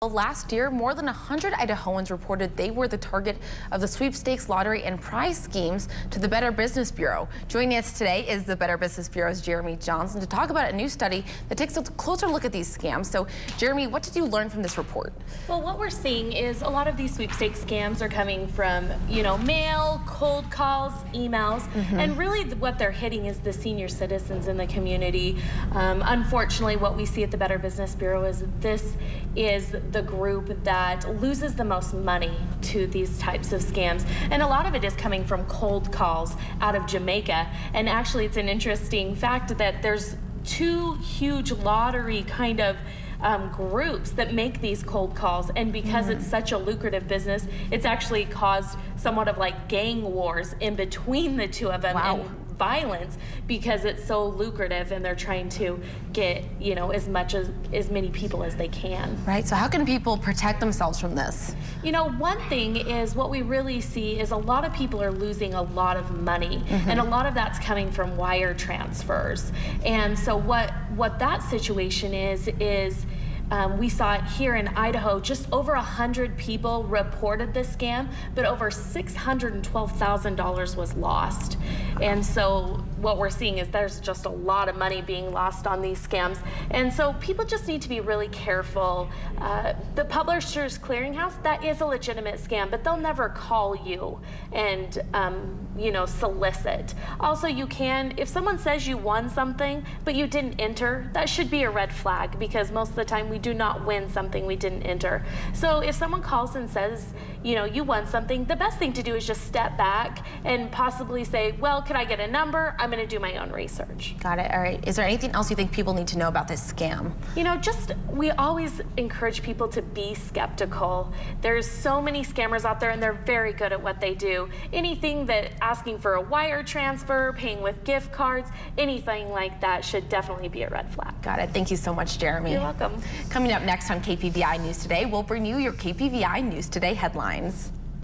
Last year, more than 100 Idahoans reported they were the target of the sweepstakes, lottery, and prize schemes to the Better Business Bureau. Joining us today is the Better Business Bureau's Jeremy Johnson to talk about a new study that takes a closer look at these scams. So, Jeremy, what did you learn from this report? Well, what we're seeing is a lot of these sweepstakes scams are coming from, mail, cold calls, emails, and really what they're hitting is the senior citizens in the community. Unfortunately, what we see at the Better Business Bureau is this is the group that loses the most money to these types of scams. And a lot of it is coming from cold calls out of Jamaica. And actually, it's an interesting fact that there's two huge lottery kind of groups that make these cold calls, and because it's such a lucrative business, it's actually caused somewhat of like gang wars in between the two of them. Wow. And violence because it's so lucrative, and they're trying to get as many people as they can. Right, so how can people protect themselves from this? One thing is what we really see is a lot of people are losing a lot of money, and a lot of that's coming from wire transfers. And so what that situation is we saw it here in Idaho. Just over 100 people reported this scam, but over $612,000 was lost. And so what we're seeing is there's just a lot of money being lost on these scams. And so people just need to be really careful. The Publishers Clearinghouse, that is a legitimate scam, but they'll never call you and solicit. Also, you can, if someone says you won something, but you didn't enter, that should be a red flag, because most of the time we do not win something we didn't enter. So if someone calls and says, you won something, the best thing to do is just step back and possibly say, well, can I get a number? I'm going to do my own research. Got it. All right. Is there anything else you think people need to know about this scam? We always encourage people to be skeptical. There's so many scammers out there, and they're very good at what they do. Anything that asking for a wire transfer, paying with gift cards, anything like that should definitely be a red flag. Got it. Thank you so much, Jeremy. You're welcome. Coming up next on KPVI News Today, we'll bring you your KPVI News Today headlines.